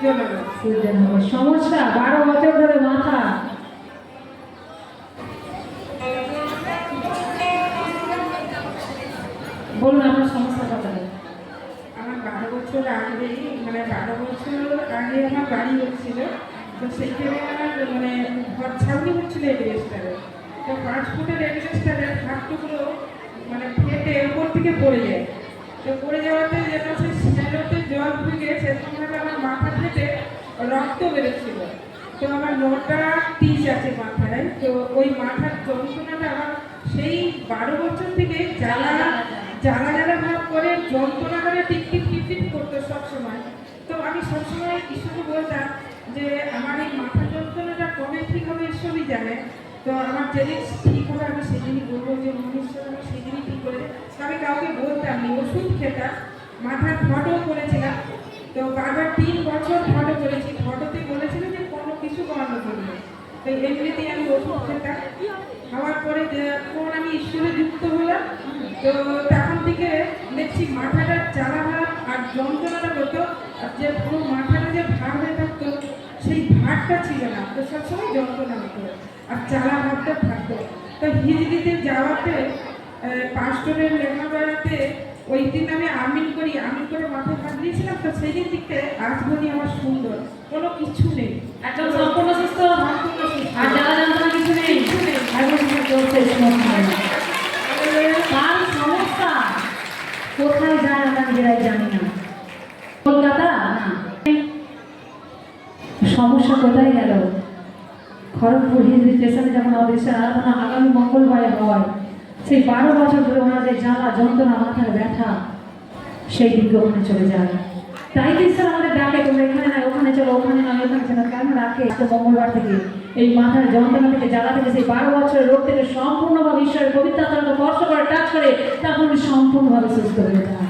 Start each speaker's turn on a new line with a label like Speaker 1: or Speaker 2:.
Speaker 1: সূর্যনগর সমস্যা 12 বছর ধরে মাথা। বলুন আপনার সমস্যা কথা।
Speaker 2: আমার 12 বছর আগে, মানে 12 বছর আগে আমার বাড়ি হচ্ছিল, তো সেইখানে আমার মানে ঘর ছাউনি হচ্ছিল এডভেস্টারে। তো 5 ফুটের এডভেস্টারের হাতটুকু মানে ফেটে উপর থেকে পড়ে যায়। তো পড়ে যাওয়াতে যেন সেই শ্যালোতে জল ঢুকে সেরকমভাবে আমার মাথা ফেটে রক্ত বেরোচ্ছিল। তো আমার 9টা টিচ আছে মাথায়। তো ওই মাথার যন্ত্রণাটা আমার সেই 12 বছর থেকে জ্বালা জ্বালা জ্বালা ভাব করে যন্ত্রণা করে টিকটিক টিকটিক করতো সবসময়। তো আমি সবসময় ঈশ্বরকে বলতাম যে আমার এই মাথা যন্ত্রণাটা কবে ঠিক হবে ঈশ্বরই জানে। তো আমার যেদিন ঠিক হবে আমি সেদিনই বলবো যে মনুষ্যর আমি সেদিনই ঠিক করে দেয়। আমি কাউকে বলতাম নি, ওষুধ খেতাম, মাথার ফটো করেছিলাম। তো বারবার 3 বছর ফটো করেছি। ফটোতে বলেছিল যে কোনো কিছু করানো করবে। তো এমনিতেই আমি ওষুধ খেতাম। খাওয়ার পরে যখন আমি ঈশ্বরে যুক্ত হলাম, তো তখন থেকে দেখছি মাথাটা জ্বালা ভাব আর যন্ত্রণাটা হতো। আর যে পুরো মাথাটা যে ভার হয়ে থাকতো সেই ভারটা ছিল না, তো সবসময় যন্ত্রণা হতো আর জ্বালা ভাবটা থাকতো। তো হিজড়িতে যাওয়াতে পাস্টরের লেখা বেড়াতে ওই দিন আমি আমিন করে মাথায় হাত দিয়েছিলাম। তো সেই দিন থেকে আজ বলি আমার সুন্দর, কোনো কিছু নেই,
Speaker 1: একদম সম্পূর্ণ সুস্থ।
Speaker 2: সম্পূর্ণ সুস্থ।
Speaker 1: আর জ্বালা যন্ত্রণা কিছু নেই। কার সমস্যা কোথায় যায় আমরা নিজেরাই জানি না। কলকাতা না, সমস্যা কোথায় গেল? খড়গপুর হিজড়ি স্টেশনে যখন অদৃশ্যের আরাধনা আগামী মঙ্গলবারে হয়, সেই 12 বছর ধরে ওনাদের জ্বালা যন্ত্রণা মাথার ব্যথা সেই দিকে ওখানে চলে যায়। তাই তো ঈশ্বর আমাদের ডাকে, তোমরা এখানে নয় ওখানে চলো, ওখানে নয় ওখানে চলো। কেন রাখে? মঙ্গলবার থেকে এই মাথার যন্ত্রণা থেকে জ্বালা থেকে সেই 12 বছরের রোগ থেকে সম্পূর্ণভাবে ঈশ্বরের পবিত্র আত্মাকে স্পর্শ করে টাচ করে তারপর সম্পূর্ণভাবে সুস্থ হয়ে যায়।